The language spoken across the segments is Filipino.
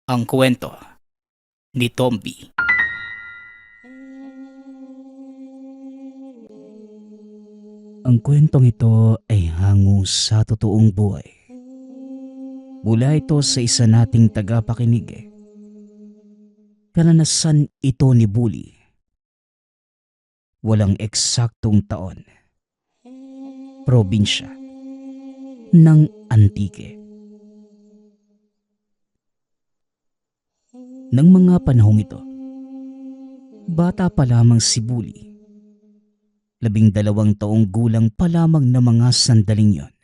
Ang kwento ni Tomby. Ang kwentong ito ay hango sa totoong buhay. Mula ito sa isa nating tagapakinig. Karanasan ito ni Bully. Walang eksaktong taon. Probinsya ng Antique. Nang mga panahong ito, bata pa lamang si Bully. 12 taong gulang pa lamang na mga sandaling yon.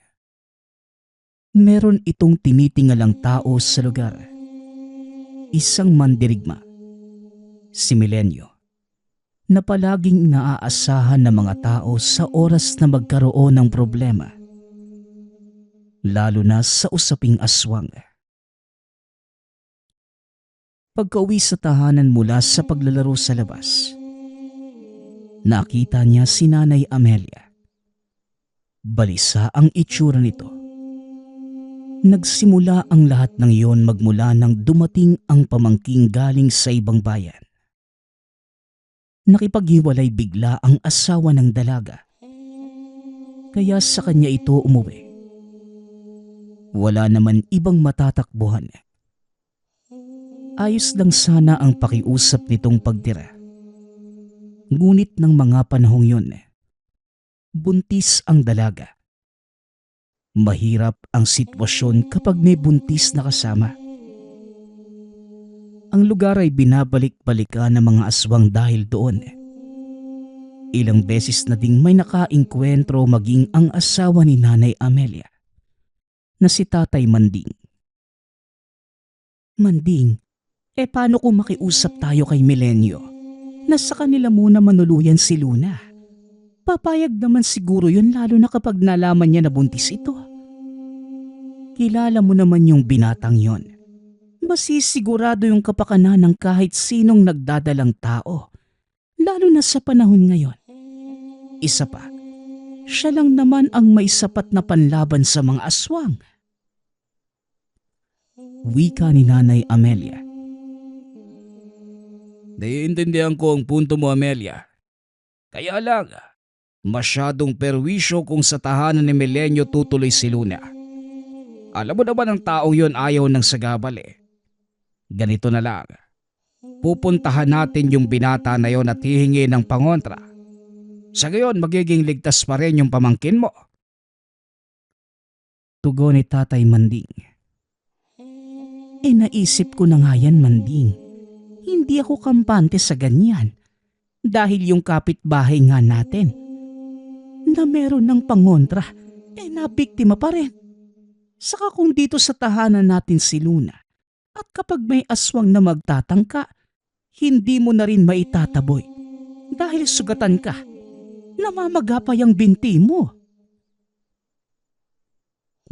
Meron itong tinitingalang tao sa lugar. Isang mandirigma, si Milenyo, na palaging naaasahan ng mga tao sa oras na magkaroon ng problema, lalo na sa usaping aswang. Pagka-uwi sa tahanan mula sa paglalaro sa labas, nakita niya si Nanay Amelia. Balisa ang itsura nito. Nagsimula ang lahat ng iyon magmula nang dumating ang pamangking galing sa ibang bayan. Nakipaghiwalay bigla ang asawa ng dalaga, kaya sa kanya ito umuwi. Wala naman ibang matatakbuhan. Ayos lang sana ang pakiusap nitong pagtira. Ngunit ng mga panahong yun, buntis ang dalaga. Mahirap ang sitwasyon kapag may buntis na kasama. Ang lugar ay binabalik-balikan ng mga aswang dahil doon. Ilang beses na ding may nakaengkwentro maging ang asawa ni Nanay Amelia, na si Tatay Manding. Manding, paano kung makiusap tayo kay Milenyo? Nasa kanila muna manuluyan si Luna. Papayag naman siguro yun, lalo na kapag nalaman niya na buntis ito. Kilala mo naman yung binatang yon. Masisigurado yung kapakanan ng kahit sinong nagdadalang tao, lalo na sa panahon ngayon. Isa pa, siya lang naman ang may sapat na panlaban sa mga aswang. Wika ni Nanay Amelia. Naiintindihan ko ang punto mo, Amelia. Kaya lang, masyadong perwisyo kung sa tahanan ni Milenyo tutuloy si Luna. Alam mo naman ang taong yon ayaw ng sagabal. Ganito na lang. Pupuntahan natin yung binata na yon at hihingi ng pangontra. Sa gayon, magiging ligtas pa rin yung pamangkin mo. Tugon ni Tatay Manding. Naisip ko na nga yan, Manding. Hindi ako kampante sa ganyan. Dahil yung kapitbahay nga natin, na meron ng pangontra, nabiktima pa rin. Saka kung dito sa tahanan natin si Luna, at kapag may aswang na magtatangka, hindi mo na rin maitataboy. Dahil sugatan ka, namamagapay ang binti mo.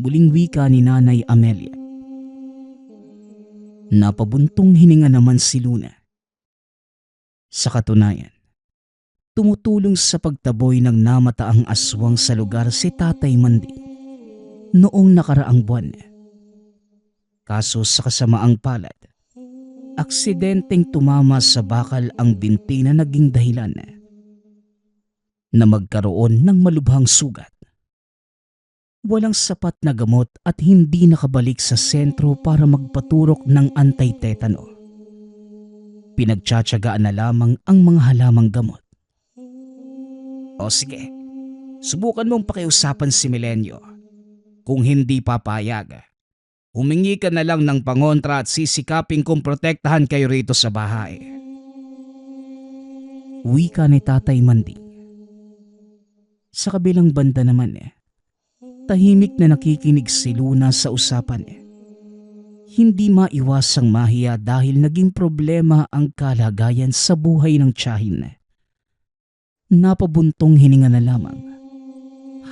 Muling wika ni Nanay Amelia. Napabuntong hininga naman si Luna. Sa katunayan, tumutulong sa pagtaboy ng namataang aswang sa lugar si Tatay Manding noong nakaraang buwan. Kaso sa kasamaang palad, aksidenteng tumama sa bakal ang binti na naging dahilan na magkaroon ng malubhang sugat. Walang sapat na gamot at hindi nakabalik sa sentro para magpaturok ng anti-tetano. Pinagtsatsagaan na lamang ang mga halamang gamot. O sige, subukan mong pakiusapan si Milenyo. Kung hindi papayag, humingi ka na lang ng pangontra at sisikapin kong protektahan kayo rito sa bahay. Wika ni Tatay Manding. Sa kabilang banda naman tahimik na nakikinig si Luna sa usapan. Hindi maiwasang mahiya dahil naging problema ang kalagayan sa buhay ng tiyahin. Napabuntong hininga na lamang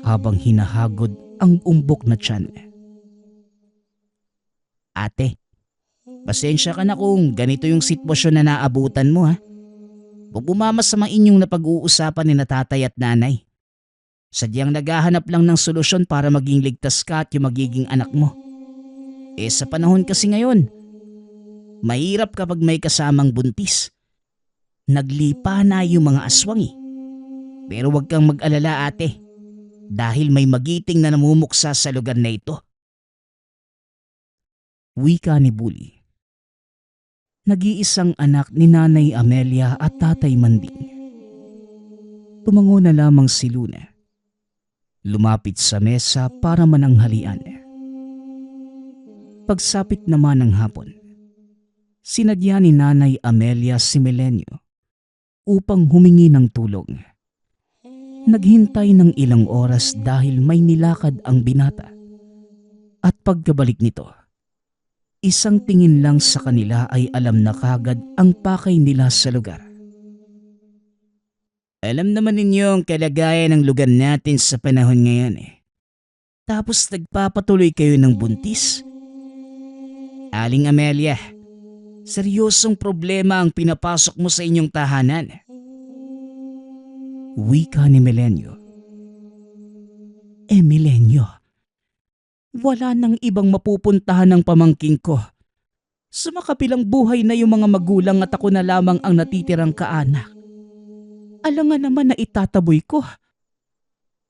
habang hinahagod ang umbok na tiyan. Ate, pasensya ka na kung ganito yung sitwasyon na naabutan mo ha. Huwag bumamasama inyong napag-uusapan ni na tatay at nanay. Sadyang naghahanap lang ng solusyon para maging ligtas ka at yung magiging anak mo. Sa panahon kasi ngayon, Mahirap kapag may kasamang buntis. Naglipa na yung mga aswang eh. Pero huwag kang mag-alala ate, dahil may magiting na namumuksa sa lugar na ito. Wika ni Bully. Nag-iisang anak ni Nanay Amelia at Tatay Manding. Tumango na lamang si Luna. Lumapit sa mesa para mananghalian. Pagsapit naman ng hapon, sinadya ni Nanay Amelia si Milenyo upang humingi ng tulong. Naghintay ng ilang oras dahil may nilakad ang binata. At pagkabalik nito, isang tingin lang sa kanila ay alam na kagad ang pakay nila sa lugar. Alam naman ninyo ang kalagayan ng lugar natin sa panahon ngayon eh. Tapos nagpapatuloy kayo ng buntis. Aling Amelia, seryosong problema ang pinapasok mo sa inyong tahanan. Wika ni Milenyo. Milenyo, wala nang ibang mapupuntahan ng pamangking ko. Sa makabilang buhay na yung mga magulang at ako na lamang ang natitirang kaanak. Alangan naman na itataboy ko.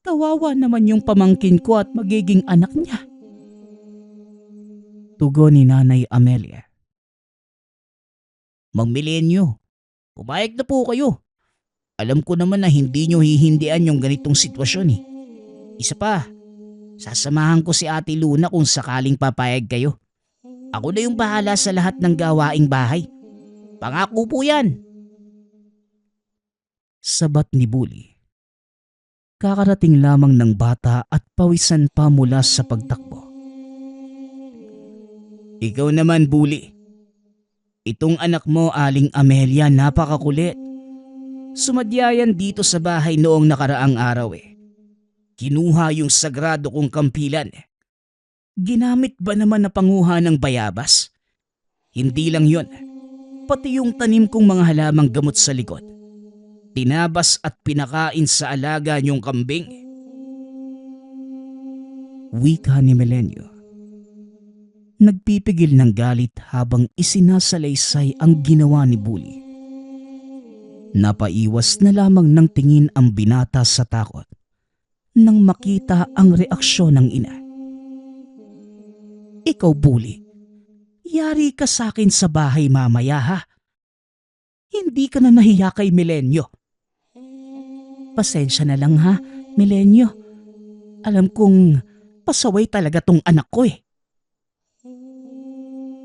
Kawawa naman yung pamangkin ko at magiging anak niya. Tugon ni Nanay Amelia. Mang Milenyo, pumayag na po kayo. Alam ko naman na hindi nyo hihindian yung ganitong sitwasyon eh. Isa pa, sasamahan ko si Ate Luna kung sakaling papayag kayo. Ako na yung bahala sa lahat ng gawaing bahay. Pangako po yan. Sabat ni Bully. Kakarating lamang ng bata at pawisan pa mula sa pagtakbo. Ikaw naman Bully. Itong anak mo Aling Amelia napakakulit. Sumadyayan dito sa bahay noong nakaraang araw eh. Kinuha yung sagrado kong kampilan. Ginamit ba naman na panguha ng bayabas? Hindi lang yon, pati yung tanim kong mga halamang gamot sa likod. Tinabas at pinakain sa alaga niyong kambing. Wika ni Milenyo. Nagpipigil ng galit habang isinasalaysay ang ginawa ni Bully. Napaiwas na lamang ng tingin ang binata sa takot nang makita ang reaksyon ng ina. Ikaw Bully, yari ka sa akin sa bahay mamaya ha. Hindi ka na nahiya kay Milenyo. Pasensya na lang ha, Milenyo. Alam kong pasaway talaga tong anak ko eh.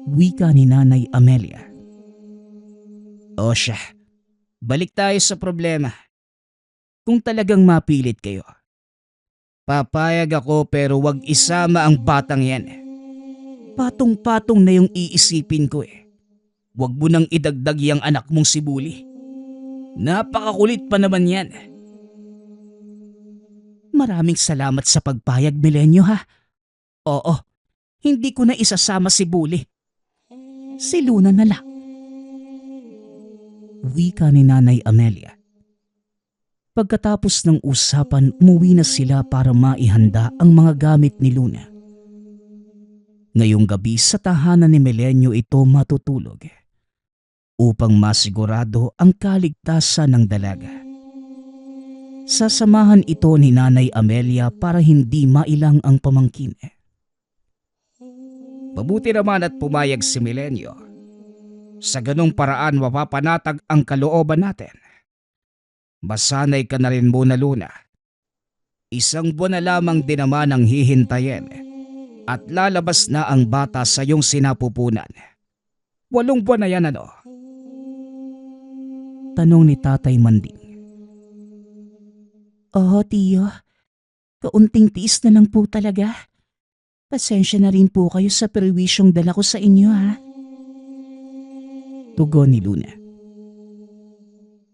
Wika ni Nanay Amelia. O siya, balik tayo sa problema. Kung talagang mapilit kayo, papayag ako pero wag isama ang batang yan. Patong-patong na yung iisipin ko eh. Wag mo nang idagdag yung anak mong si Bully. Napakakulit pa naman yan. Maraming salamat sa pagpayag, Milenyo ha. Oo, hindi ko na isasama si Bully. Si Luna na lang. Wika ni Nanay Amelia. Pagkatapos ng usapan, umuwi na sila para maihanda ang mga gamit ni Luna. Ngayong gabi sa tahanan ni Milenyo ito matutulog upang masigurado ang kaligtasan ng dalaga. Sasamahan ito ni Nanay Amelia para hindi mailang ang pamangkin. Mabuti naman at pumayag si Milenyo. Sa ganong paraan mapapanatag ang kalooban natin. Masanay ka na rin muna Luna. Isang buwan na lamang din naman ang hihintayin at lalabas na ang bata sa iyong sinapupunan. 8 buwan na yan ano? Tanong ni Tatay Manding. Oo tiyo, kaunting tiis na lang po talaga. Pasensya na rin po kayo sa perwisyong dala ko sa inyo ha. Tugon ni Luna.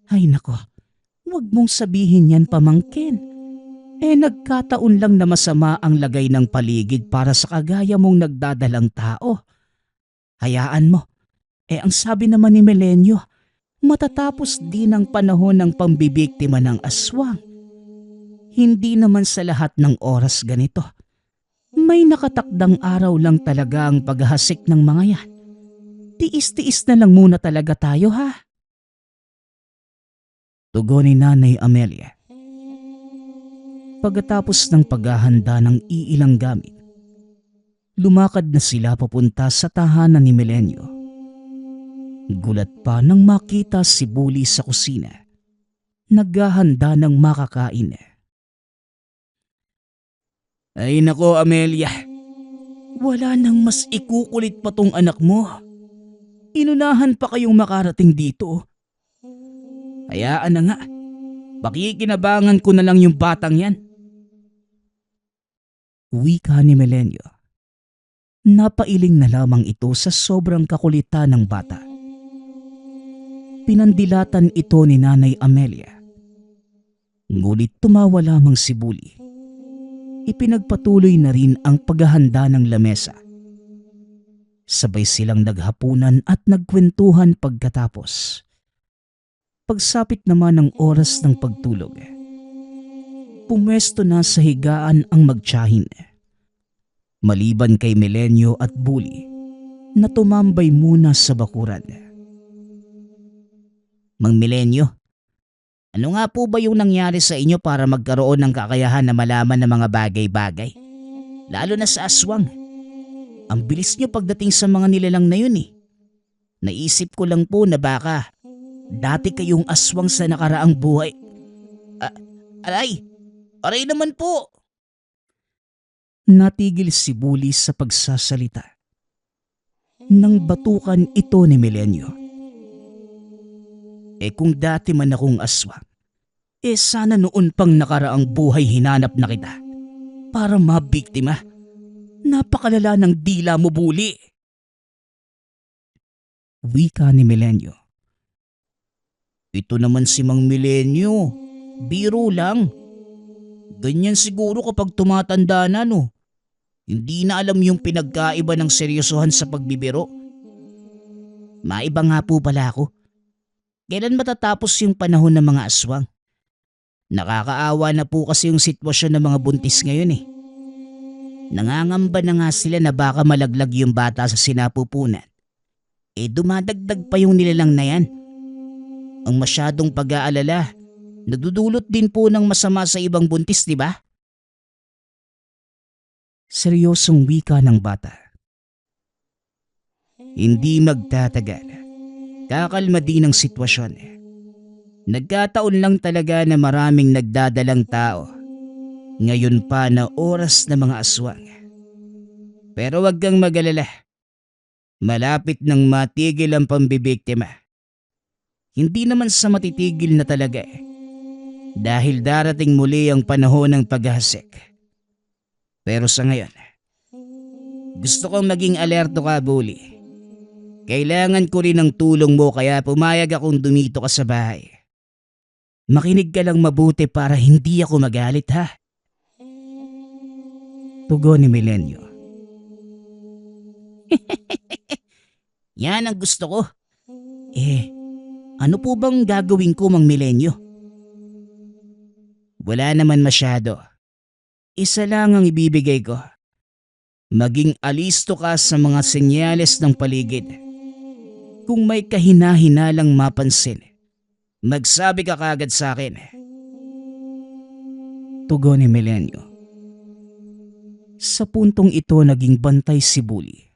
Ay nako, huwag mong sabihin yan pamangkin. Nagkataon lang na masama ang lagay ng paligid para sa kagaya mong nagdadalang tao. Hayaan mo. Ang sabi naman ni Milenyo, matatapos din ang panahon ng pambibiktima ng aswang. Hindi naman sa lahat ng oras ganito. May nakatakdang araw lang talaga ang paghahasik ng mga yan. Tiis-tiis na lang muna talaga tayo ha. Tugon ni Nanay Amelia. Pagkatapos ng paghahanda ng iilang gamit, lumakad na sila papunta sa tahanan ni Milenyo. Gulat pa nang makita si Bully sa kusina, naghahanda ng makakain. Ay nako Amelia, wala nang mas ikukulit pa tong anak mo. Inunahan pa kayong makarating dito. Hayaan na nga, pakikinabangan ko na lang yung batang yan. Wika ni Milenyo. Napailing na lamang ito sa sobrang kakulitan ng bata. Pinandilatan ito ni Nanay Amelia. Ngunit tumawa lamang si Bully. Ipinagpatuloy na rin ang paghahanda ng lamesa. Sabay silang naghapunan at nagkwentuhan pagkatapos. Pagsapit naman ng oras ng pagtulog, pumwesto na sa higaan ang magtiyahin. Maliban kay Milenyo at Bully na tumambay muna sa bakuran. Mang Milenyo, ano nga po ba yung nangyari sa inyo para magkaroon ng kakayahan na malaman ng mga bagay-bagay? Lalo na sa aswang. Ang bilis nyo pagdating sa mga nilalang na yun eh. Naisip ko lang po na baka dati kayong aswang sa nakaraang buhay. Aray! Aray naman po! Natigil si Bully sa pagsasalita. Nang batukan ito ni Milenyo. Kung dati man akong aswang, sana noon pang nakaraang buhay hinanap na kita para mabiktima. Napakalala ng dila mo, Bully. Wika ni Milenyo. Ito naman si Mang Milenyo. Biro lang. Ganyan siguro kapag tumatanda na no. Hindi na alam yung pinagkaiba ng seryosohan sa pagbibiro. Maiba nga po pala ako. Kailan matatapos yung panahon ng mga aswang? Nakakaawa na po kasi yung sitwasyon ng mga buntis ngayon eh. Nangangamba na nga sila na baka malaglag yung bata sa sinapupunan. Dumadagdag pa yung nilalang na yan. Ang masyadong pag-aalala, nadudulot din po ng masama sa ibang buntis, di ba? Seryosong wika ng bata. Hindi magtatagal. Kakalma din ang sitwasyon. Nagkataon lang talaga na maraming nagdadalang tao. Ngayon pa na oras na mga aswang. Pero wag kang mag-alala. Malapit nang matigil ang pambibiktima. Hindi naman sa matitigil na talaga dahil darating muli ang panahon ng paghahasik. Pero sa ngayon, gusto kong maging alerto ka, Bully. Kailangan ko rin ng tulong mo kaya pumayag akong dumito ka sa bahay. Makinig ka lang mabuti para hindi ako magalit ha. Tugon ni Milenyo. Yan ang gusto ko. Ano po bang gagawin ko, Mang Milenyo? Wala naman masyado. Isa lang ang ibibigay ko. Maging alisto ka sa mga senyales ng paligid. Kung may kahina-hinalang mapansin, magsabi ka kagad sa akin. Tugon ni Milenyo. Sa puntong ito naging bantay si Bully.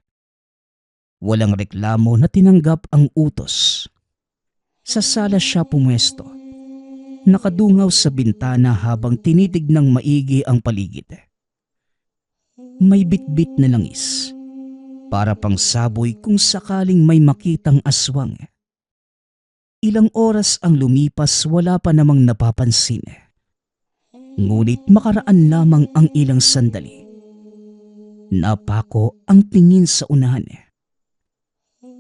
Walang reklamo na tinanggap ang utos. Sa sala siya pumwesto. Nakadungaw sa bintana habang tinitignang maigi ang paligid. May bitbit na langis. Para pang saboy kung sakaling may makitang aswang. Ilang oras ang lumipas wala pa namang napapansin. Ngunit makaraan lamang ang ilang sandali. Napako ang tingin sa unahan.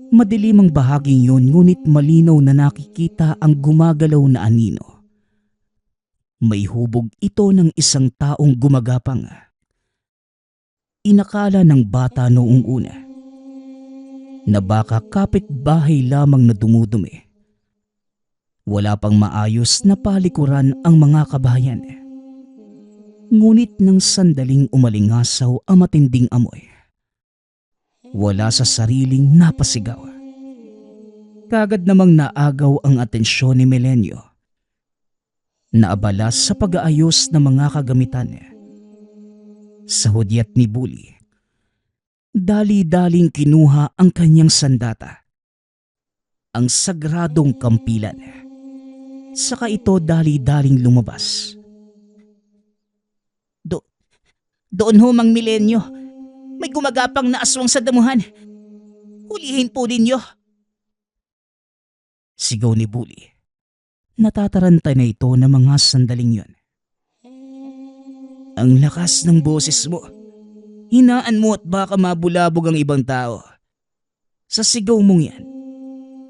Madilim ang bahaging yun ngunit malinaw na nakikita ang gumagalaw na anino. May hubog ito ng isang taong gumagapang. Inakala ng bata noong una na baka kapitbahay lamang na dumudumi. Wala pang maayos na palikuran ang mga kabayan. Ngunit nang sandaling umalingasaw ang matinding amoy, wala sa sariling napasigaw. Kagad namang naagaw ang atensyon ni Melenyo. Naabala sa pag-aayos ng mga kagamitan. Sa hudyat ni Bully, dali-daling kinuha ang kanyang sandata, ang sagradong kampilan. Saka ito dali-daling lumabas. Doon ho, Mang Milenyo. May gumagapang na aswang sa damuhan. Hulihin po ninyo. Sigaw ni Bully. Natataranta na ito ng mga sandaling yon. Ang lakas ng boses mo. Hinaan mo at baka mabulabog ang ibang tao. Sa sigaw mong yan,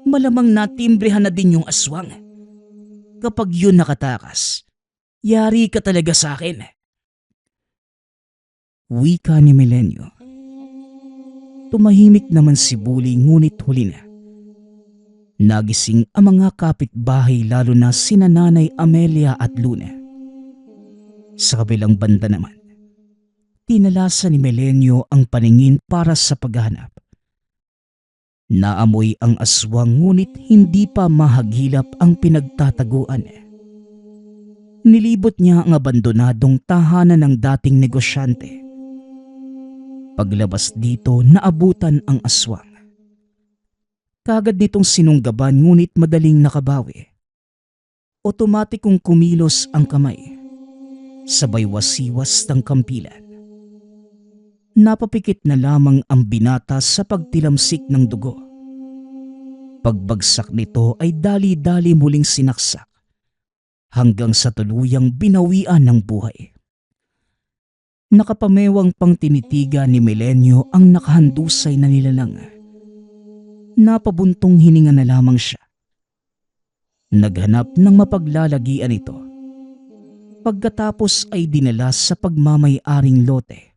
malamang natimbrehan na din yung aswang. Kapag yun nakatakas, yari ka talaga sa akin. Wika ni Melenyo. Tumahimik naman si Bully ngunit huli na. Nagising ang mga kapitbahay lalo na sina Nanay Amelia at Luna. Sa kabilang banda naman, tinalasan ni Melenyo ang paningin para sa paghahanap. Naamoy ang aswang ngunit hindi pa mahagilap ang pinagtataguan. Nilibot niya ang abandonadong tahanan ng dating negosyante. Paglabas dito, naabutan ang aswang. Kagad nitong sinunggaban ngunit madaling nakabawi. Otomatikong kumilos ang kamay. Sabay wasiwas ng kampilan. Napapikit na lamang ang binata sa pagtilamsik ng dugo. Pagbagsak nito ay dali-dali muling sinaksak hanggang sa tuluyang binawian ng buhay. Nakapamewang pang tinitiga ni Melenyo ang nakahandusay na nilalang. Napabuntong hininga na lamang siya. Naghanap ng mapaglalagian ito. Pagkatapos ay dinala sa pagmamay-aring lote,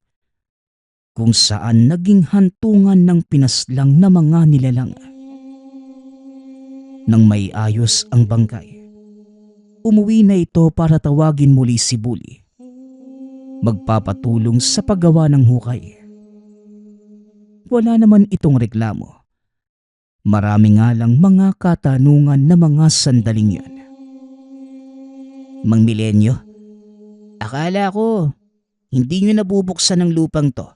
kung saan naging hantungan ng pinaslang na mga nilalang. Nang may ayos ang bangkay, umuwi na ito para tawagin muli si Bully. Magpapatulong sa paggawa ng hukay. Wala naman itong reklamo. Marami nga lang mga katanungan na mga sandaling yon. Mang Milenyo, akala ko hindi nyo nabubuksan ng lupang to.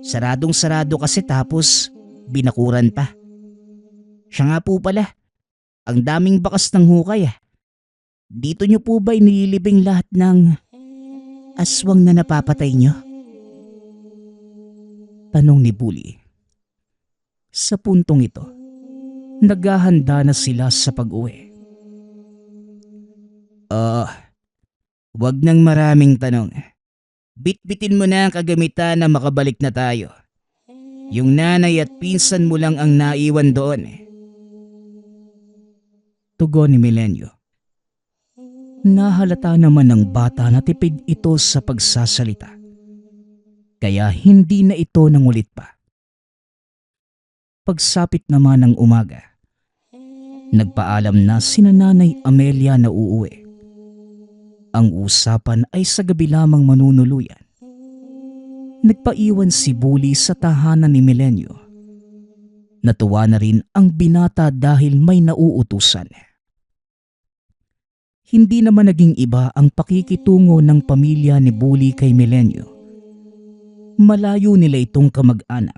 Saradong-sarado kasi tapos binakuran pa. Siya nga po pala, ang daming bakas ng hukay. Dito nyo po ba inililibing lahat ng aswang na napapatay nyo? Tanong ni Bully. Sa puntong ito, naghahanda na sila sa pag-uwi. Wag nang maraming tanong. Bitbitin mo na ang kagamitan na makabalik na tayo. Yung nanay at pinsan mo lang ang naiwan doon. Tugon ni Melenyo. Nahalata naman ng bata na tipid ito sa pagsasalita. Kaya hindi na ito nangulit pa. Pagsapit naman ng umaga, nagpaalam na sina Nanay Amelia na uuwi. Ang usapan ay sa gabi lamang manunuluyan. Nagpaiwan si Bully sa tahanan ni Melenyo. Natuwa na rin ang binata dahil may nauutusan. Hindi naman naging iba ang pakikitungo ng pamilya ni Bully kay Melenyo. Malayo nila itong kamag-anak.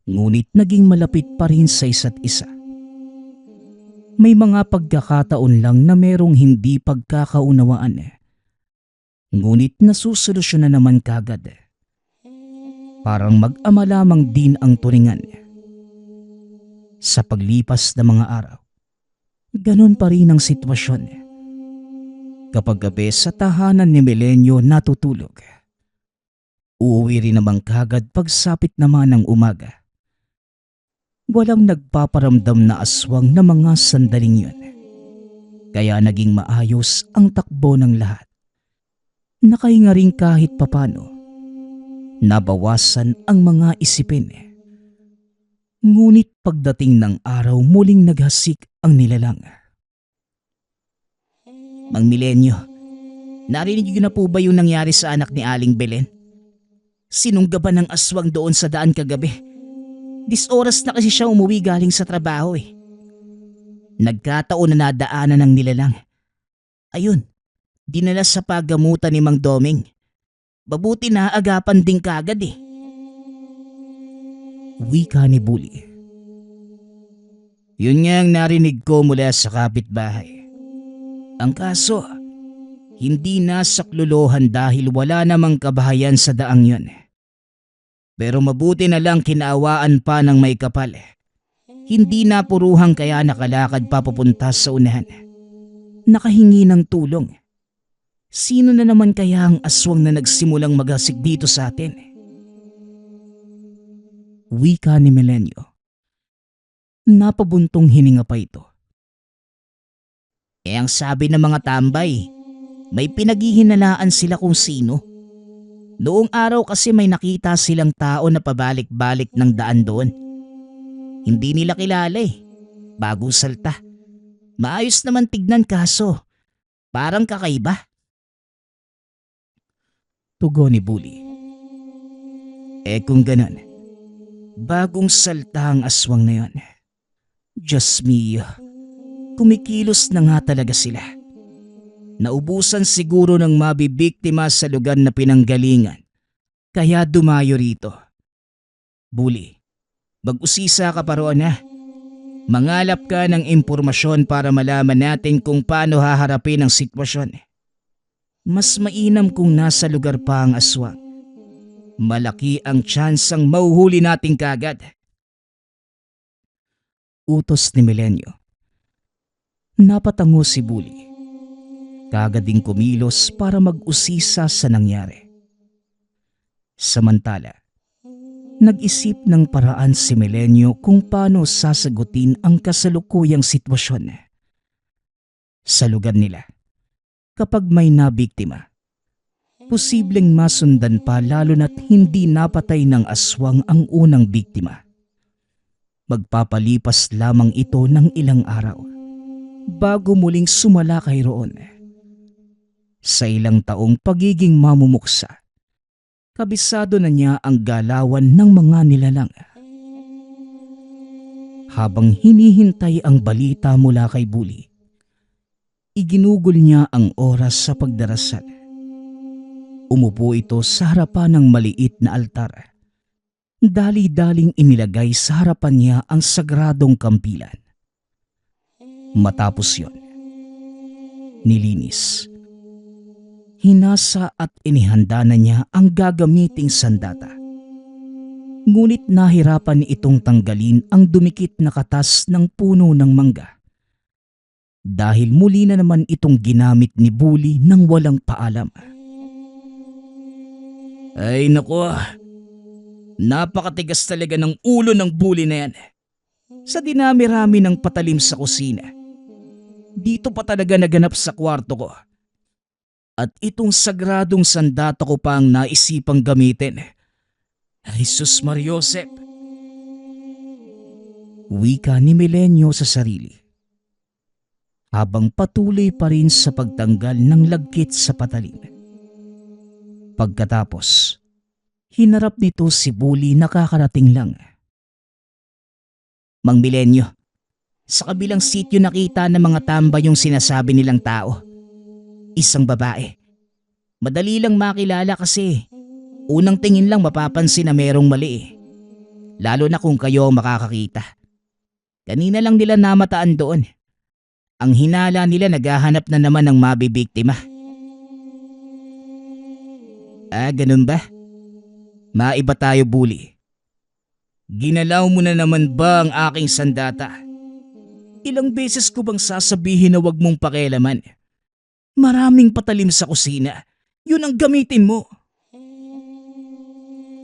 Ngunit naging malapit pa rin sa isa't isa. May mga pagkakataon lang na merong hindi pagkakaunawaan. Ngunit nasusolusyonan naman kagad. Parang mag-ama lamang din ang turingan. Sa paglipas ng mga araw, ganon pa rin ang sitwasyon. Kapag gabi sa tahanan ni Melenyo natutulog, uuwi rin naman kagad pagsapit naman ng umaga. Walang nagpaparamdam na aswang na mga sandaling yun. Kaya naging maayos ang takbo ng lahat. Nakahinga rin kahit papano. Nabawasan ang mga isipin. Ngunit pagdating ng araw muling naghasik ang nilalang. Mang Milenyo, narinig niyo na po ba yung nangyari sa anak ni Aling Belen? Sinunggaban ng aswang doon sa daan kagabi. 10 oras na kasi siya umuwi galing sa trabaho. Nagkataon na nadaanan ng nilalang. Ayun, dinala sa paggamutan ni Mang Doming. Mabuti na agapan din kagad eh. Wika ni Bully. Yun nga ang narinig ko mula sa kapitbahay. Ang kaso, hindi nasaklolohan dahil wala namang kabahayan sa daang yun. Pero mabuti na lang kinaawaan pa ng may kapal. Hindi napuruhang kaya nakalakad papupunta sa unahan. Nakahingi ng tulong. Sino na naman kaya ang aswang na nagsimulang magasik dito sa atin? Wika ni Melenyo. Napabuntong hininga pa ito. Ang sabi ng mga tambay, may pinaghihinalaan sila kung sino. Noong araw kasi may nakita silang tao na pabalik-balik ng daan doon. Hindi nila kilala eh. Bagong salta. Maayos naman tignan kaso. Parang kakaiba. Tugon ni Bully. Kung ganon, bagong salta ang aswang na yon. Diyos mio, kumikilos na nga talaga sila. Naubusan siguro ng mabibiktima sa lugar na pinanggalingan, kaya dumayo rito. Bully, mag-usisa ka pa roon ha. Mangalap ka ng impormasyon para malaman natin kung paano haharapin ang sitwasyon. Mas mainam kung nasa lugar pa ang aswang. Malaki ang tsansang mauhuli natin kagad. Utos ni Melenyo. Napatango si Bully. Kagad ding kumilos para mag-usisa sa nangyari. Samantala, nag-isip ng paraan si Melenyo kung paano sasagutin ang kasalukuyang sitwasyon. Sa lugar nila, kapag may nabiktima, posibleng masundan pa lalo na't hindi napatay ng aswang ang unang biktima. Magpapalipas lamang ito ng ilang araw bago muling sumalakay roon. Sa ilang taong pagiging mamumuksa, kabisado na niya ang galawan ng mga nilalang. Habang hinihintay ang balita mula kay Bully, iginugol niya ang oras sa pagdarasal. Umupo ito sa harapan ng maliit na altar. Dali-daling inilagay sa harapan niya ang sagradong kampilan. Matapos yon, nilinis, hinasa at inihanda na niya ang gagamiting sandata. Ngunit nahirapan itong tanggalin ang dumikit na katas ng puno ng mangga. Dahil muli na naman itong ginamit ni Bully nang walang paalam. Ay nako, napakatigas talaga ng ulo ng Bully na yan. Sa dinami-rami ng patalim sa kusina, dito pa talaga naganap sa kwarto ko. At itong sagradong sandata ko pa ang naisipang gamitin. Ay sus Mariosep! Wika ni Melenyo sa sarili. Habang patuloy pa rin sa pagtanggal ng lagkit sa patalim. Pagkatapos, hinarap nito si Bully na kakarating lang. Mang Melenyo, sa kabilang sityo nakita ng mga tambay yung sinasabi nilang tao. Isang babae. Madali lang makilala kasi unang tingin lang mapapansin na merong mali. Lalo na kung kayo ang makakakita. Kanina lang nila namataan doon. Ang hinala nila naghahanap na naman ng mabibiktima. Ganun ba? Maiba tayo, Bully. Ginalaw mo na naman ba ang aking sandata? Ilang beses ko bang sasabihin na wag mong pakialaman? Maraming patalim sa kusina. Yun ang gamitin mo.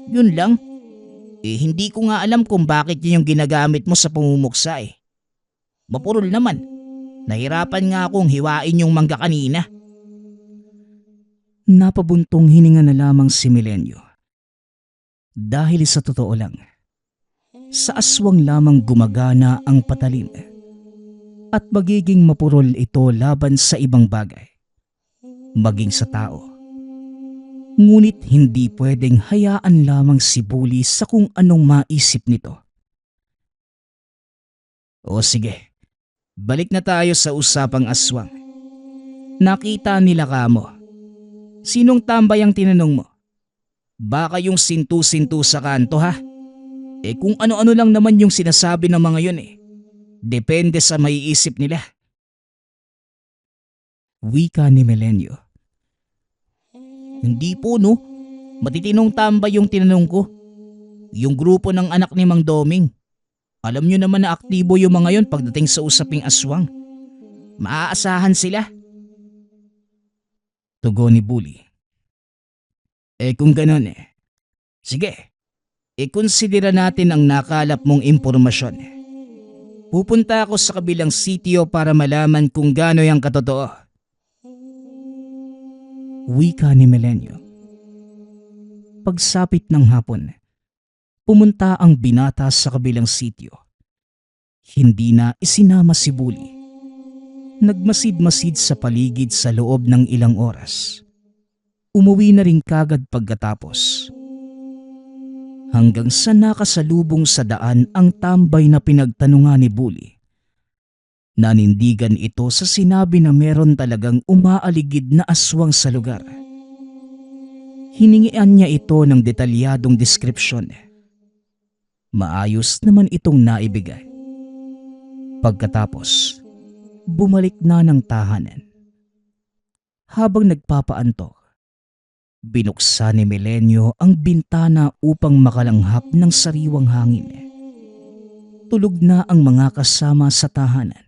Yun lang? Hindi ko nga alam kung bakit yun yung ginagamit mo sa pumumuksa eh. Mapurol naman. Nahirapan nga akong hiwain yung mangga kanina. Napabuntong hininga na lamang si Melenyo. Dahil sa totoo lang, sa aswang lamang gumagana ang patalim at magiging mapurol ito laban sa ibang bagay, maging sa tao. Ngunit hindi pwedeng hayaan lamang si Bully sa kung anong maisip nito. O sige, Balik na tayo sa usapang aswang. Nakita nila kamo. Sinong tambay ang tinanong mo? Baka yung sintu-sintu sa kanto ha? Kung ano-ano lang naman yung sinasabi ng mga yun Depende sa maiisip nila. Wika ni Melenyo. Hindi po no. Matitinong tambay yung tinanong ko. Yung grupo ng anak ni Mang Doming. Alam nyo naman na aktibo yung mga yun pagdating sa usaping aswang. Maaasahan sila. Tugon ni Bully. Kung ganon sige. Ikonsidera natin ang nakalap mong impormasyon. Pupunta ako sa kabilang sitio para malaman kung gaano yung katotoo. Wika ni Melenyo. Pagsapit ng hapon, pumunta ang binata sa kabilang sitio. Hindi na isinama si Bully. Nagmasid-masid sa paligid sa loob ng ilang oras. Umuwi na rin kagad pagkatapos. Hanggang sa nakasalubong sa daan ang tambay na pinagtanungan ni Bully. Nanindigan ito sa sinabi na meron talagang umaaligid na aswang sa lugar. Hiningian niya ito ng detalyadong deskripsyon. Maayos naman itong naibigay. Pagkatapos, bumalik na ng tahanan. Habang nagpapaantok, binuksan ni Melenyo ang bintana upang makalanghap ng sariwang hangin. Tulog na ang mga kasama sa tahanan.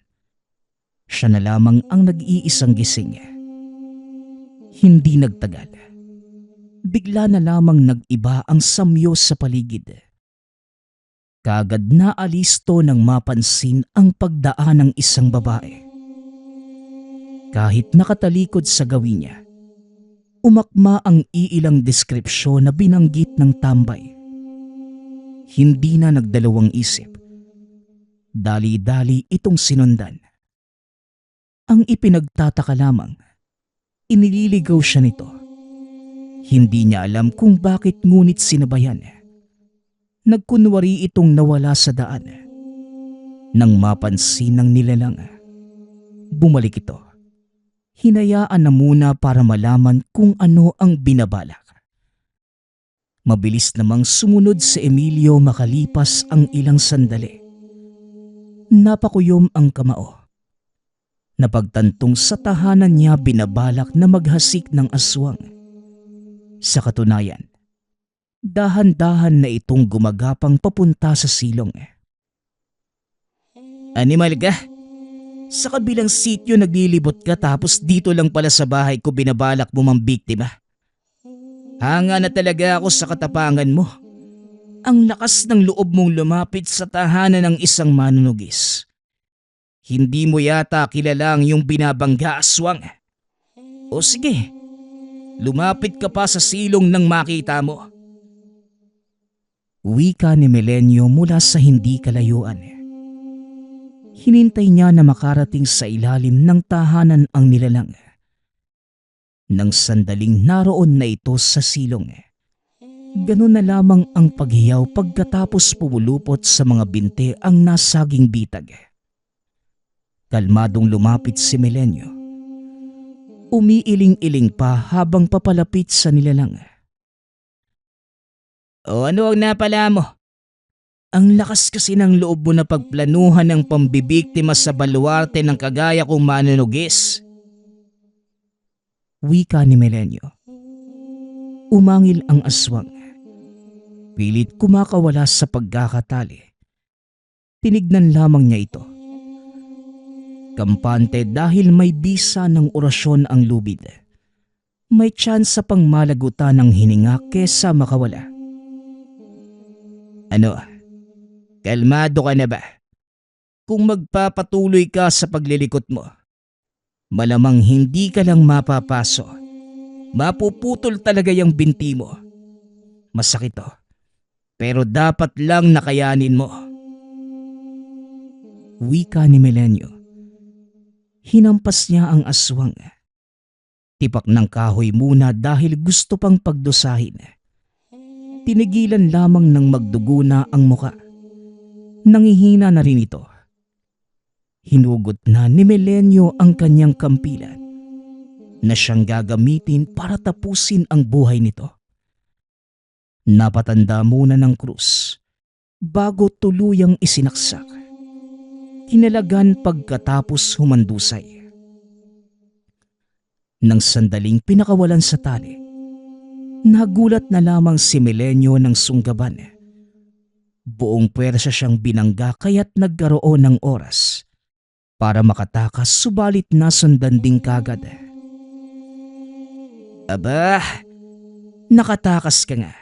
Siya na lamang ang nag-iisang gising. Hindi nagtagal. Bigla na lamang nag-iba ang samyo sa paligid. Kagad na alisto nang mapansin ang pagdaan ng isang babae. Kahit nakatalikod sa gawin niya, umakma ang iilang deskripsyon na binanggit ng tambay. Hindi na nagdalawang isip. Dali-dali itong sinundan. Ang ipinagtataka lamang, inililigaw siya nito. Hindi niya alam kung bakit ngunit sinabayan. Nagkunwari itong nawala sa daan. Nang mapansin ng nilalang, bumalik ito. Hinayaan na muna para malaman kung ano ang binabalak. Mabilis namang sumunod si Emilio makalipas ang ilang sandali. Napakuyom ang kamao. Napagtantong sa tahanan niya binabalak na maghasik ng aswang. Sa katunayan, dahan-dahan na itong gumagapang papunta sa silong. Animal ka? Sa kabilang sityo naglilibot ka tapos dito lang pala sa bahay ko binabalak mo mang biktima. Hanga na talaga ako sa katapangan mo. Ang lakas ng loob mong lumapit sa tahanan ng isang manunugis. Hindi mo yata kilalang yung binabangga aswang. O sige, lumapit ka pa sa silong nang makita mo. Wika ni Melenyo mula sa hindi kalayuan. Hinintay niya na makarating sa ilalim ng tahanan ang nilalang. Nang sandaling naroon na ito sa silong, ganun na lamang ang paghiyaw pagkatapos pumulupot sa mga binte ang nasaging bitag. Kalmadong lumapit si Melenyo. Umiiling-iling pa habang papalapit sa nilalang. O ano ang napala mo? Ang lakas kasi ng loob mo na pagplanuhan ng pambibiktima sa baluarte ng kagaya kong manunugis. Wika ni Melenyo. Umangil ang aswang. Pilit kumakawala sa pagkakatali. Tinignan lamang niya ito. Kampante dahil may bisa ng orasyon ang lubid. May tsansa pang malagutan ng hininga kesa makawala. Ano? Kalmado ka na ba? Kung magpapatuloy ka sa paglilikot mo, malamang hindi ka lang mapapaso. Mapuputol talaga yung binti mo. Masakit to. Pero dapat lang nakayanin mo. Wika ni Melenyo. Hinampas niya ang aswang. Tipak ng kahoy muna dahil gusto pang pagdusahin. Tinigilan lamang ng magdugo na ang muka. Nangihina na rin ito. Hinugot na ni Melenyo ang kanyang kampilan na siyang gagamitin para tapusin ang buhay nito. Napatanda muna ng krus bago tuluyang isinaksak. Kinalagan pagkatapos humandusay. Nang sandaling pinakawalan sa tali, nagulat na lamang si Melenyo ng sunggaban. Buong pwersa siyang binangga kaya't nagkaroon ng oras para makatakas, subalit nasundan din kagad. Aba, nakatakas ka nga.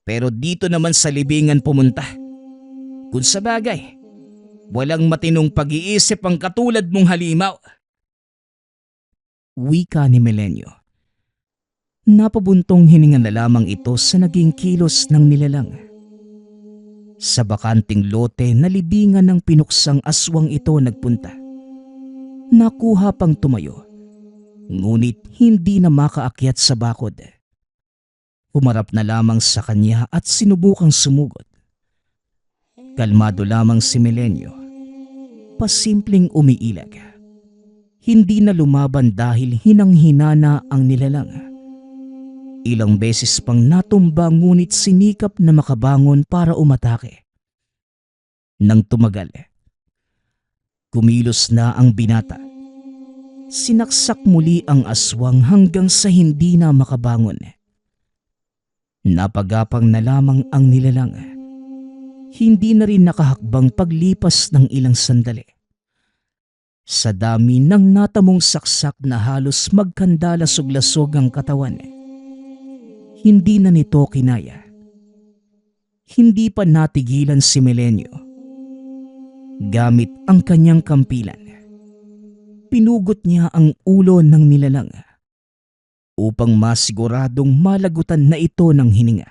Pero dito naman sa libingan pumunta. Kung sa bagay, walang matinong pag-iisip ang katulad mong halimaw. Wika ni Melenyo. Napabuntong hininga na lamang ito sa naging kilos ng nilalang. Sa bakanting lote na libingan ng pinuksang aswang ito nagpunta. Nakuha pang tumayo, ngunit hindi na makaakyat sa bakod. Humarap na lamang sa kanya at sinubukang sumugod. Kalmado lamang si Melenyo, pasimpleng umiilag. Hindi na lumaban dahil hinang-hina na ang nilalang. Ilang beses pang natumba ngunit sinikap na makabangon para umatake. Nang tumagal, kumilos na ang binata. Sinaksak muli ang aswang hanggang sa hindi na makabangon. Napagapang na lamang ang nilalang. Hindi na rin nakahakbang paglipas ng ilang sandali. Sa dami ng natamong saksak na halos magkandalasog-lasog ang katawan, hindi na nito kinaya. Hindi pa natigilan si Melenyo. Gamit ang kanyang kampilan, pinugot niya ang ulo ng nilalang upang masiguradong malagutan na ito ng hininga.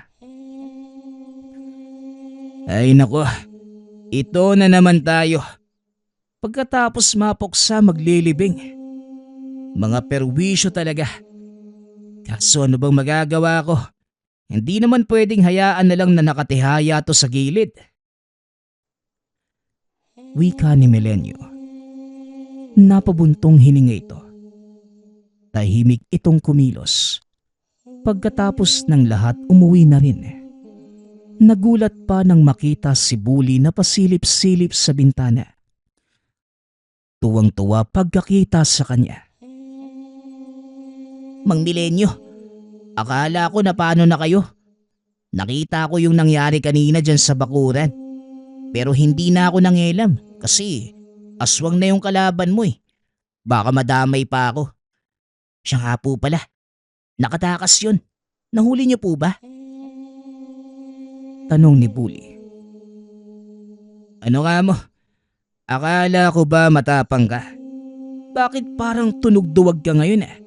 Ay nako, ito na naman tayo. Pagkatapos mapuksa maglilibing. Mga perwisyo talaga. Kaso ano bang magagawa ko? Hindi naman pwedeng hayaan na lang na nakatihaya to sa gilid. Wika ni Melenyo. Napabuntong hininga ito. Tahimik itong kumilos. Pagkatapos ng lahat umuwi na rin. Nagulat pa nang makita si Bully na pasilip-silip sa bintana. Tuwang-tuwa pagkakita sa kanya. Mang Melenyo, akala ko na paano na kayo. Nakita ko yung nangyari kanina dyan sa bakuran. Pero hindi na ako nangelam kasi aswang na yung kalaban mo eh. Baka madamay pa ako. Siya nga po pala. Nakatakas yun. Nahuli niyo po ba? Tanong ni Bully. Ano nga mo? Akala ko ba matapang ka? Bakit parang tunog duwag ka ngayon eh?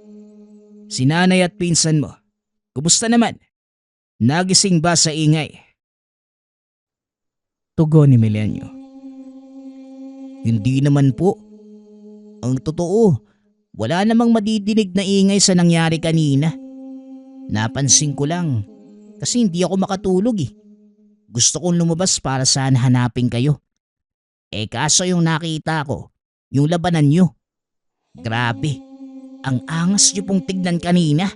Si nanay at pinsan mo, kumusta naman? Nagising ba sa ingay? Tugon ni Melenyo. Hindi naman po. Ang totoo, wala namang madidinig na ingay sa nangyari kanina. Napansin ko lang kasi hindi ako makatulog eh. Gusto kong lumabas para sana hanapin kayo. Kaso yung nakita ko, yung labanan nyo. Grabe. Ang angas niyo pong tignan kanina.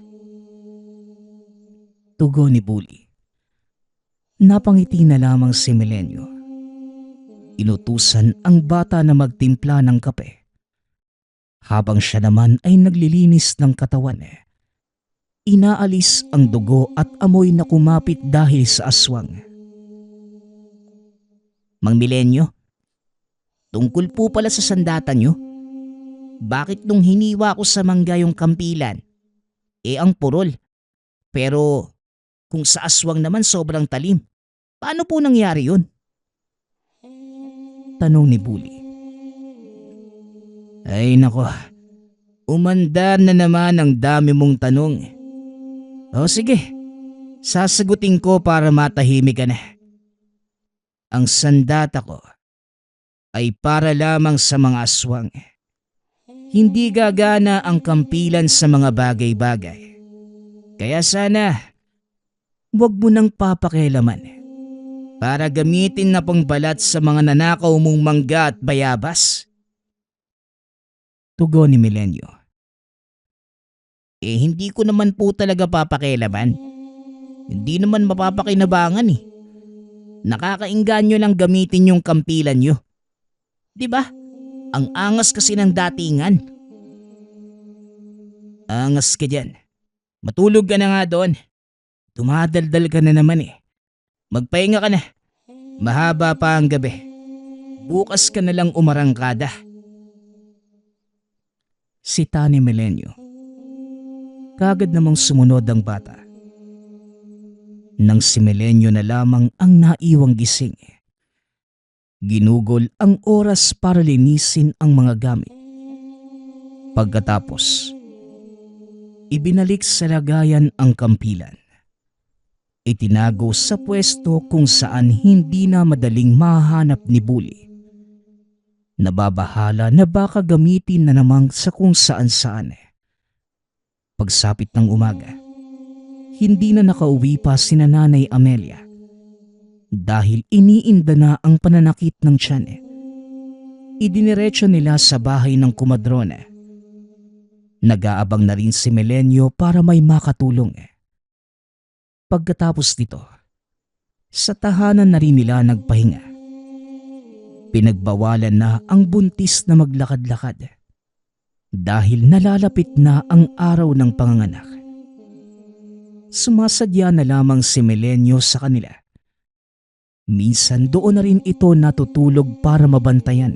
Tugon ni Bully. Napangiti na lamang si Melenyo. Inutusan ang bata na magtimpla ng kape. Habang siya naman ay naglilinis ng katawan. Inaalis ang dugo at amoy na kumapit dahil sa aswang. Mang Melenyo, tungkol po pala sa sandata nyo. Bakit nung hiniwa ko sa mangga yung kampilan, ang purol? Pero kung sa aswang naman sobrang talim, paano po nangyari yun? Tanong ni Bully. Ay nako, umandar na naman ang dami mong tanong. O sige, sasagutin ko para matahimik ka na. Ang sandata ko ay para lamang sa mga aswang. Hindi gagana ang kampilan sa mga bagay-bagay. Kaya sana, huwag mo nang papakialaman para gamitin na pangbalat sa mga nanakaw mong mangga at bayabas. Tugon ni Milenyo. Hindi ko naman po talaga papakialaman. Hindi naman mapapakinabangan eh. Nakakainganyo lang gamitin yung kampilan nyo. 'Di ba? Ang angas kasi ng datingan. Angas ka dyan. Matulog ka na nga doon. Tumadaldal ka na naman eh. Magpahinga ka na. Mahaba pa ang gabi. Bukas ka na lang umarangkada. Sita ni Milenyo. Kagad namang sumunod ang bata. Nang si Milenyo na lamang ang naiwang gising. Ginugol ang oras para linisin ang mga gamit. Pagkatapos, ibinalik sa lagayan ang kampilan. Itinago sa pwesto kung saan hindi na madaling mahanap ni Bully. Nababahala na baka gamitin na namang sa kung saan-saan. Pagsapit ng umaga, hindi na nakauwi pa sina Nanay Amelia dahil iniinda na ang pananakit ng tiyan. Idiniretso nila sa bahay ng kumadrona. Nag-aabang na rin si Milenyo para may makatulong. Pagkatapos nito, sa tahanan na rin nila nagpahinga. Pinagbawalan na ang buntis na maglakad-lakad dahil nalalapit na ang araw ng panganganak. Sumasadya na lamang si Milenyo sa kanila. Minsan doon na rin ito natutulog para mabantayan.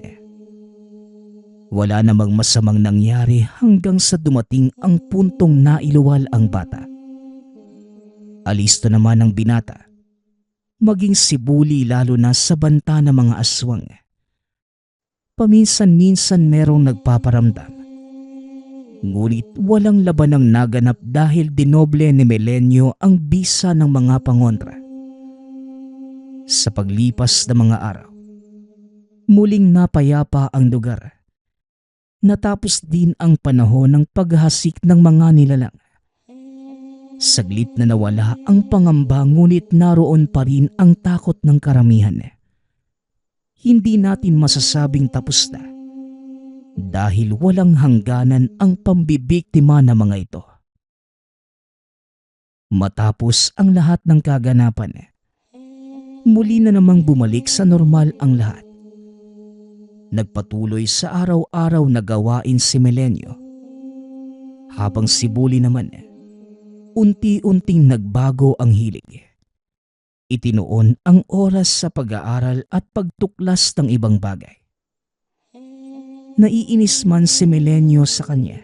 Wala namang masamang nangyari hanggang sa dumating ang puntong nailuwal ang bata. Alisto naman ang binata, maging si Bully lalo na sa banta ng mga aswang. Paminsan-minsan merong nagpaparamdam. Ngunit walang labanang naganap dahil dinoble ni Milenyo ang bisa ng mga pangontra. Sa paglipas ng mga araw, muling napayapa ang lugar. Natapos din ang panahon ng paghasik ng mga nilalang. Saglit na nawala ang pangamba ngunit naroon pa rin ang takot ng karamihan. Hindi natin masasabing tapos na dahil walang hangganan ang pambibiktima ng mga ito. Matapos ang lahat ng kaganapan, muli na namang bumalik sa normal ang lahat. Nagpatuloy sa araw-araw na gawain si Milenyo. Habang si Bully naman, unti-unting nagbago ang hilig. Itinuon ang oras sa pag-aaral at pagtuklas ng ibang bagay. Naiinis man si Milenyo sa kanya.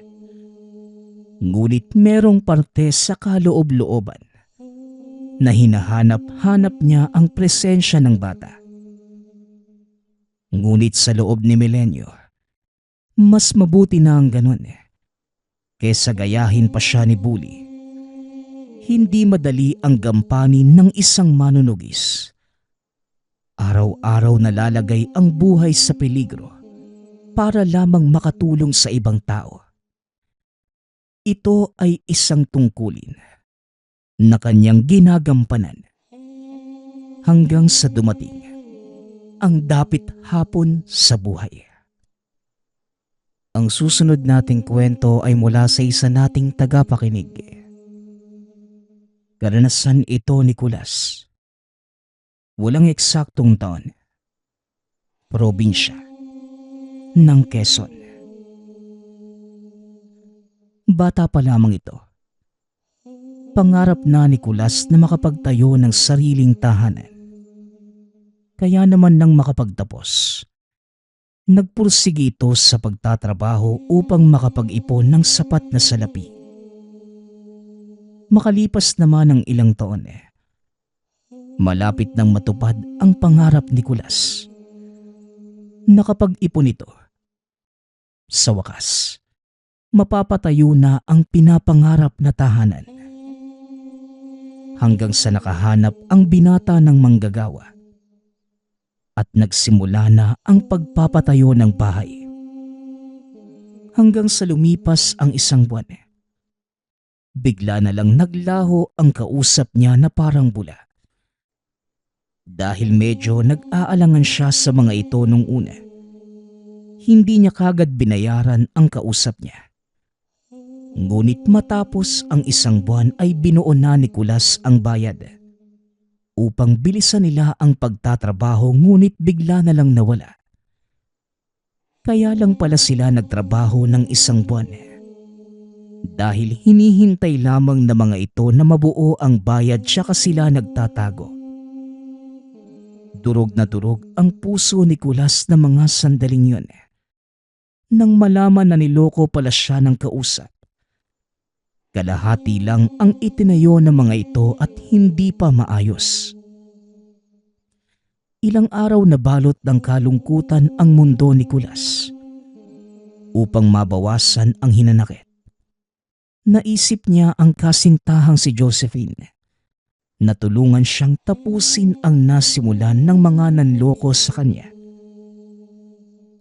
Ngunit merong parte sa kaloob-looban na hinahanap-hanap niya ang presensya ng bata. Ngunit sa loob ni Milenyo, mas mabuti na ang ganun kesa gayahin pa siya ni Bully. Hindi madali ang gampanin ng isang manunugis. Araw-araw nalalagay ang buhay sa peligro para lamang makatulong sa ibang tao. Ito ay isang tungkulin na kanyang ginagampanan hanggang sa dumating ang dapit hapon sa buhay. Ang susunod nating kwento ay mula sa isa nating tagapakinig. Karanasan ito ni Kulas. Walang eksaktong taon. Probinsya ng Quezon. Bata pa lamang ito. Pangarap na ni Kulas na makapagtayo ng sariling tahanan. Kaya naman nang makapagtapos, nagpursige ito sa pagtatrabaho upang makapag-ipon ng sapat na salapi. Makalipas naman ang ilang taon, malapit nang matupad ang pangarap ni Kulas. Nakapag-ipon ito. Sa wakas, mapapatayo na ang pinapangarap na tahanan. Hanggang sa nakahanap ang binata ng manggagawa at nagsimula na ang pagpapatayo ng bahay. Hanggang sa lumipas ang isang buwan, bigla na lang naglaho ang kausap niya na parang bula. Dahil medyo nag-aalangan siya sa mga ito nung una, hindi niya kagad binayaran ang kausap niya. Ngunit matapos ang 1 buwan ay binuo na ni Nicolas ang bayad. Upang bilisan nila ang pagtatrabaho, ngunit bigla na lang nawala. Kaya lang pala sila nagtrabaho ng 1 buwan. Dahil hinihintay lamang ng mga ito na mabuo ang bayad, tsaka sila nagtatago. Durog na durog ang puso ni Nicolas na mga sandaling yun nang malaman na niloko pala siya ng kausap. Kalahati lang ang itinayo ng mga ito at hindi pa maayos. Ilang araw na balot ng kalungkutan ang mundo ni Nicolas. Upang mabawasan ang hinanakit, naisip niya ang kasintahang si Josephine. Natulungan siyang tapusin ang nasimulan ng mga nanloko sa kanya.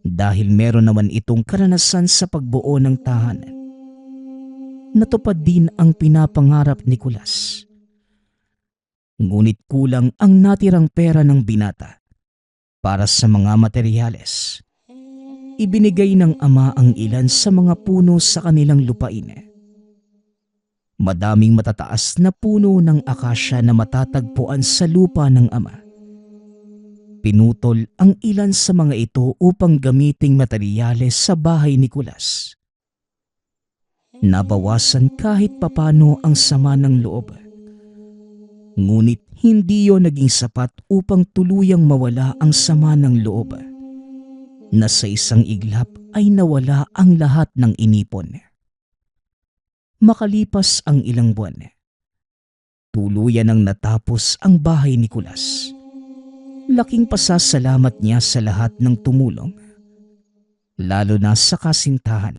Dahil meron naman itong karanasan sa pagbuo ng tahanan, natupad din ang pinapangarap ni Nicolas. Ngunit kulang ang natirang pera ng binata para sa mga materyales. Ibinigay ng ama ang ilan sa mga puno sa kanilang lupain. Madaming matataas na puno ng akasya na matatagpuan sa lupa ng ama. Pinutol ang ilan sa mga ito upang gamiting materyales sa bahay ni Nicolas. Nabawasan kahit papano ang sama ng loob. Ngunit hindi yon naging sapat upang tuluyang mawala ang sama ng loob, na sa isang iglap ay nawala ang lahat ng inipon. Makalipas ang ilang buwan, tuluyan nang natapos ang bahay ni Nicolas. Laking pasasalamat niya sa lahat ng tumulong, lalo na sa kasintahan.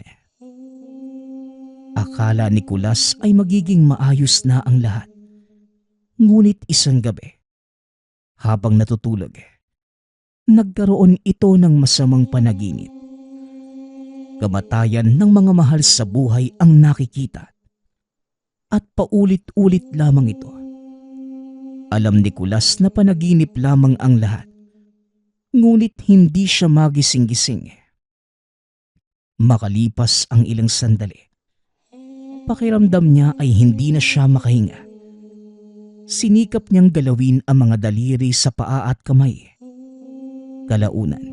Akala ni Nicolas ay magiging maayos na ang lahat. Ngunit isang gabi, habang natutulog, nagkaroon ito ng masamang panaginip. Kamatayan ng mga mahal sa buhay ang nakikita. At paulit-ulit lamang ito. Alam ni Nicolas na panaginip lamang ang lahat. Ngunit hindi siya magising-gising. Makalipas ang ilang sandali, pakiramdam niya ay hindi na siya makahinga. Sinikap niyang galawin ang mga daliri sa paa at kamay. Kalaunan,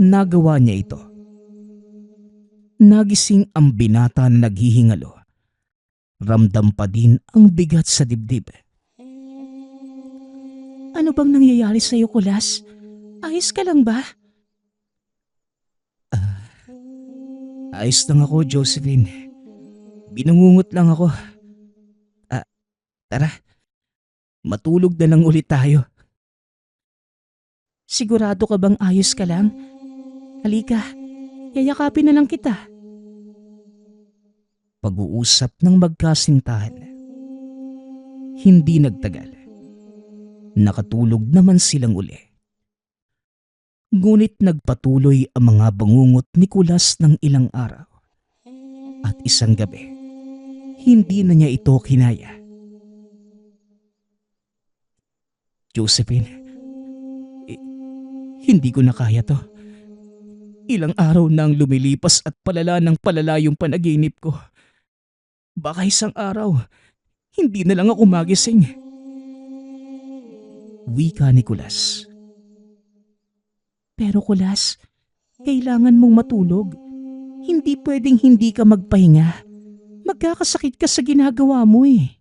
nagawa niya ito. Nagising ang binata na naghihingalo. Ramdam pa din ang bigat sa dibdib. Ano bang nangyayari sa'yo, Kulas? Ayos ka lang ba? Ayos lang ako, Josephine. Binangungot lang ako. Tara, matulog na lang ulit tayo. Sigurado ka bang ayos ka lang? Halika, yayakapin na lang kita. Pag-uusap ng magkasintahan. Hindi nagtagal. Nakatulog naman silang uli. Ngunit nagpatuloy ang mga bangungot ni Nicolas ng ilang araw. At isang gabi, hindi na niya ito kinaya. Josephine, hindi ko na kaya to. Ilang araw nang lumilipas at palala ng palala yung panaginip ko. Baka isang araw, hindi na lang ako magising. Wika ni Nicolas. Pero Kulas, kailangan mong matulog. Hindi pwedeng hindi ka magpahinga. Magkakasakit ka sa ginagawa mo eh.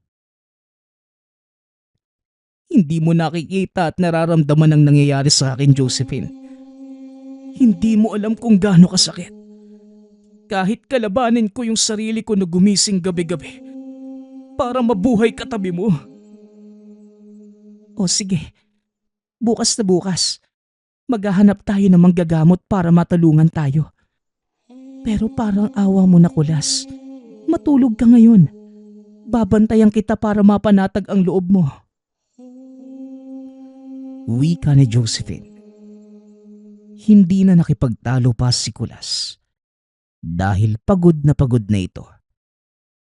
Hindi mo nakikita at nararamdaman ang nangyayari sa akin, Josephine. Hindi mo alam kung gaano kasakit. Kahit kalabanin ko yung sarili ko na gumising gabi-gabi para mabuhay katabi mo. O sige, bukas na bukas. Maghahanap tayo ng manggagamot para matulungan tayo. Pero parang awa mo na, Kulas. Matulog ka ngayon. Babantayan kita para mapanatag ang loob mo. Wika ni Josephine. Hindi na nakipagtalo pa si Kulas. Dahil pagod na ito.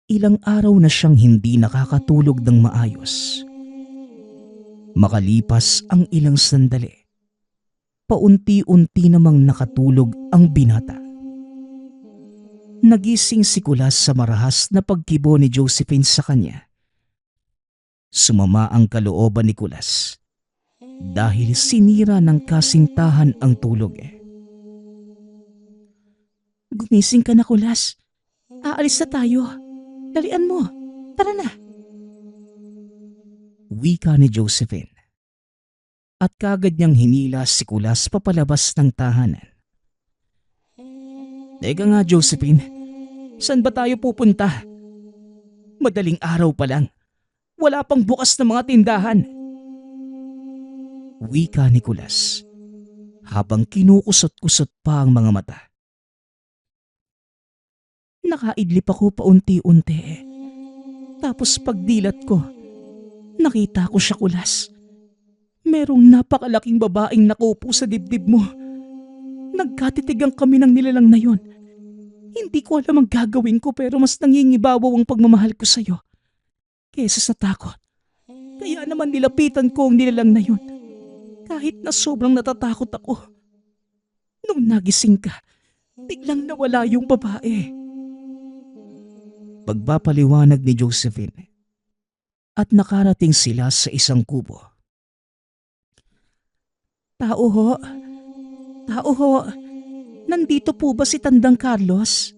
Ilang araw na siyang hindi nakakatulog ng maayos. Makalipas ang ilang sandali, paunti-unti namang nakatulog ang binata. Nagising si Kulas sa marahas na pagkibo ni Josephine sa kanya. Sumama ang kalooban ni Kulas dahil sinira ng kasintahan ang tulog. Gumising ka na, Kulas. Aalis na tayo. Dalian mo. Tara na. Wika ni Josephine. At kagad niyang hinila si Kulas papalabas ng tahanan. Teka nga, Josephine. Saan ba tayo pupunta? Madaling araw pa lang. Wala pang bukas na mga tindahan. Wika ni Kulas habang kinukusot-kusot pa ang mga mata. Nakaidlip ako paunti-unti. Tapos pagdilat ko, nakita ko siya, Kulas. Merong napakalaking babaeng nakupo sa dibdib mo. Nagkatitigang kami ng nilalang na yon. Hindi ko alam ang gagawin ko pero mas nangingibabaw ang pagmamahal ko sa'yo kesa sa takot. Kaya naman nilapitan ko ang nilalang na yon. Kahit na sobrang natatakot ako. Nung nagising ka, biglang nawala yung babae. Pagpapaliwanag ni Josephine at nakarating sila sa isang kubo. Tao ho. Tao ho. Nandito po ba si Tandang Carlos?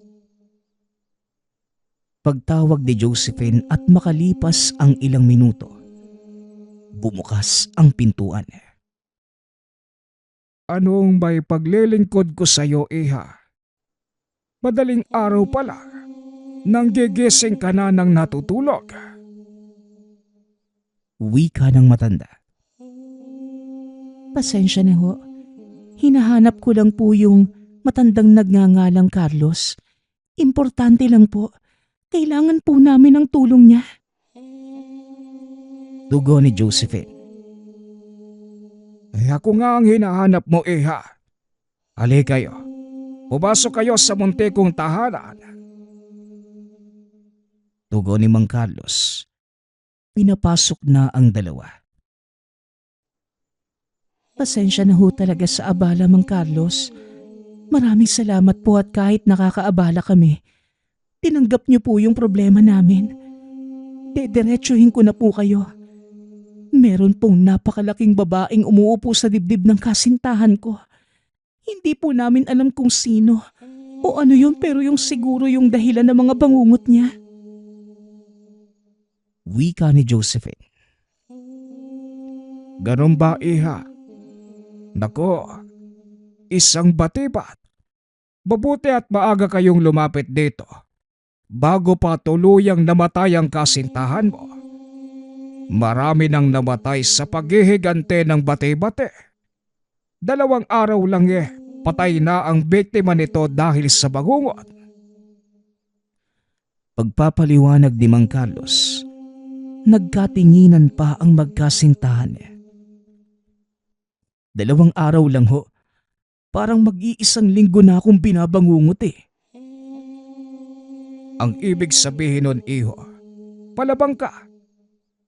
Pagtawag ni Josephine at makalipas ang ilang minuto, bumukas ang pintuan. Anong may paglilingkod ko sa iyo, Iha? Madaling araw pala, nang gigising ka na ng natutulog. Wika ng matanda. Pasensya na ho. Hinahanap ko lang po yung matandang nagngangalang Carlos. Importante lang po. Kailangan po namin ng tulong niya. Dugo ni Josephine. Ay ako nga ang hinahanap mo, Iha. Hali kayo. Pumasok kayo sa muntikong tahanan. Dugo ni Mang Carlos. Pinapasok na ang dalawa. Pasensya na ho talaga sa abala, Mang Carlos. Maraming salamat po at kahit nakakaabala kami, tinanggap niyo po yung problema namin. Dediretsuhin ko na po kayo. Meron pong napakalaking babaeng umuupo sa dibdib ng kasintahan ko. Hindi po namin alam kung sino o ano yun pero yung siguro yung dahilan ng mga bangungot niya. Wika ni Josephine. Ganun ba, Iha? Nako, isang batibat. Mabuti at maaga kayong lumapit dito bago pa tuluyang namatay ang kasintahan mo. Marami nang namatay sa paghihigante ng bate-bate. 2 araw lang patay na ang biktima nito dahil sa bangungot. Pagpapaliwanag ni Mang Carlos, nagkatinginan pa ang magkasintahan. 2 araw lang ho. Parang mag-iisang linggo na akong binabangungot . Ang ibig sabihin nun, Iho, palabang ka.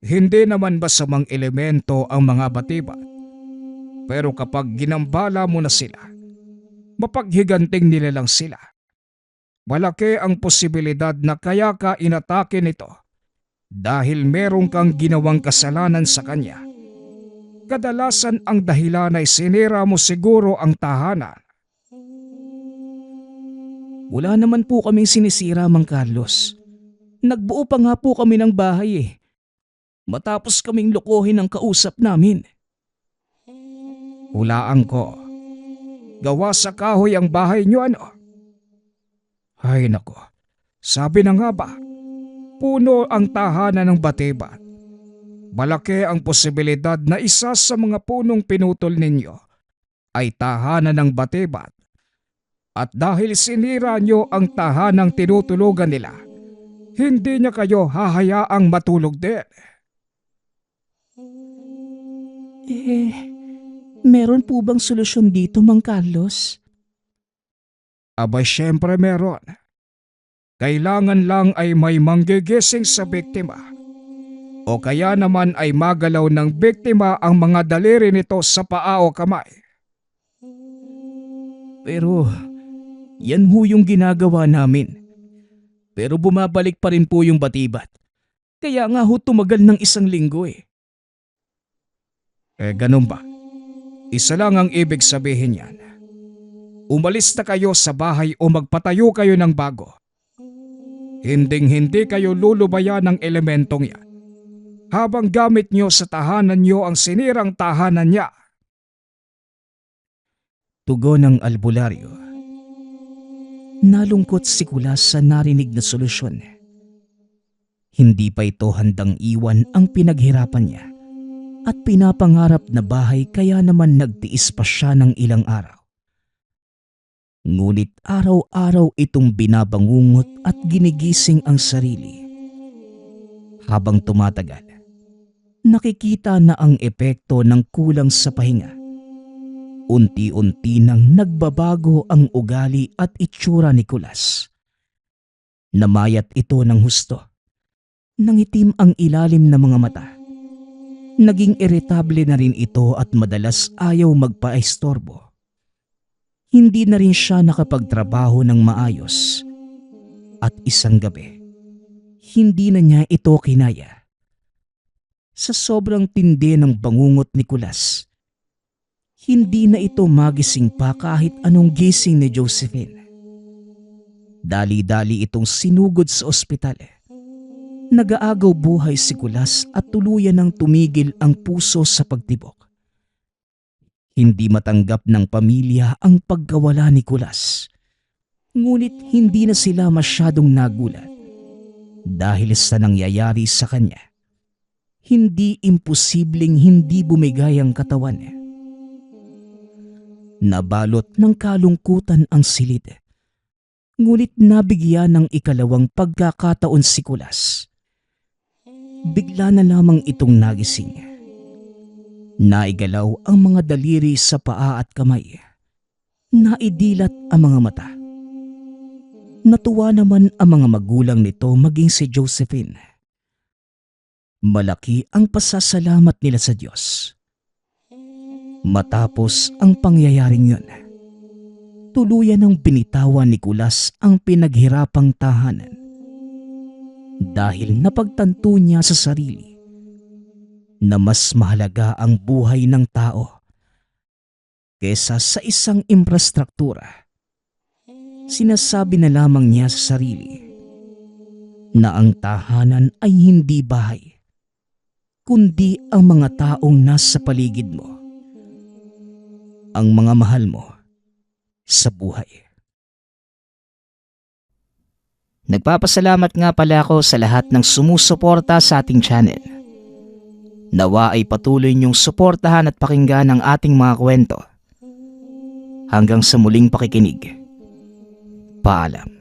Hindi naman masamang elemento ang mga batibat. Pero kapag ginambala mo na sila, mapaghiganting nila lang sila. Malaki ang posibilidad na kaya ka inatake nito dahil meron kang ginawang kasalanan sa kanya. Kadalasan ang dahilan ay sinira mo siguro ang tahanan. Wala naman po kaming sinisira, Mang Carlos. Nagbuo pa nga po kami ng bahay . Matapos kaming lokohin ang kausap namin. Hulaan ko. Gawa sa kahoy ang bahay niyo, ano? Ay nako, sabi na nga ba, puno ang tahanan ng batibat. Malaki ang posibilidad na isa sa mga punong pinutol ninyo ay tahanan ng batibat. At dahil sinira nyo ang tahanang tinutulugan nila, hindi niya kayo hahayaang matulog din. Meron po bang solusyon dito, Mang Carlos? Aba syempre meron. Kailangan lang ay may manggigising sa biktima. O kaya naman ay magalaw ng biktima ang mga daliri nito sa paa o kamay. Pero yan ho yung ginagawa namin. Pero bumabalik pa rin po yung batibat. Kaya nga ho tumagal ng 1 linggo eh. Ganun ba? Isa lang ang ibig sabihin yan. Umalis na kayo sa bahay o magpatayo kayo ng bago. Hinding-hindi kayo lulubayan ng elementong yan. Habang gamit nyo sa tahanan nyo ang sinirang tahanan niya. Tugon ng albularyo. Nalungkot si Kulas sa narinig na solusyon. Hindi pa ito handang iwan ang pinaghirapan niya at pinapangarap na bahay, kaya naman nagtiis pa siya ng ilang araw. Ngunit araw-araw itong binabangungot at ginigising ang sarili. Habang tumatagal, nakikita na ang epekto ng kulang sa pahinga. Unti-unti nang nagbabago ang ugali at itsura ni Kulas. Namayat ito ng husto. Nangitim ang ilalim ng mga mata. Naging iritable na rin ito at madalas ayaw magpaistorbo. Hindi na rin siya nakapagtrabaho ng maayos. At isang gabi, hindi na niya ito kinaya. Sa sobrang tindi ng bangungot ni Kulas, hindi na ito magising pa kahit anong gising ni Josephine. Dali-dali itong sinugod sa ospital. Nag-aagaw buhay si Kulas at tuluyan ng tumigil ang puso sa pagtibok. Hindi matanggap ng pamilya ang pagkawala ni Kulas. Ngunit hindi na sila masyadong nagulat dahil sa nangyayari sa kanya. Hindi imposibleng hindi bumigay ang katawan niya. Nabalot ng kalungkutan ang silid. Ngunit nabigyan ng ikalawang pagkakataon si Kulas. Bigla na lamang itong nagising. Naigalaw ang mga daliri sa paa at kamay. Naidilat ang mga mata. Natuwa naman ang mga magulang nito, maging si Josephine. Malaki ang pasasalamat nila sa Diyos. Matapos ang pangyayaring yun, tuluyan ng binitawan ni Kulas ang pinaghirapang tahanan dahil napagtanto niya sa sarili na mas mahalaga ang buhay ng tao kesa sa isang infrastruktura. Sinasabi na lamang niya sa sarili na ang tahanan ay hindi bahay, kundi ang mga taong nasa paligid mo, ang mga mahal mo sa buhay. Nagpapasalamat nga pala ako sa lahat ng sumusuporta sa ating channel. Nawa ay patuloy niyong suportahan at pakinggan ang ating mga kwento. Hanggang sa muling pakikinig. Paalam.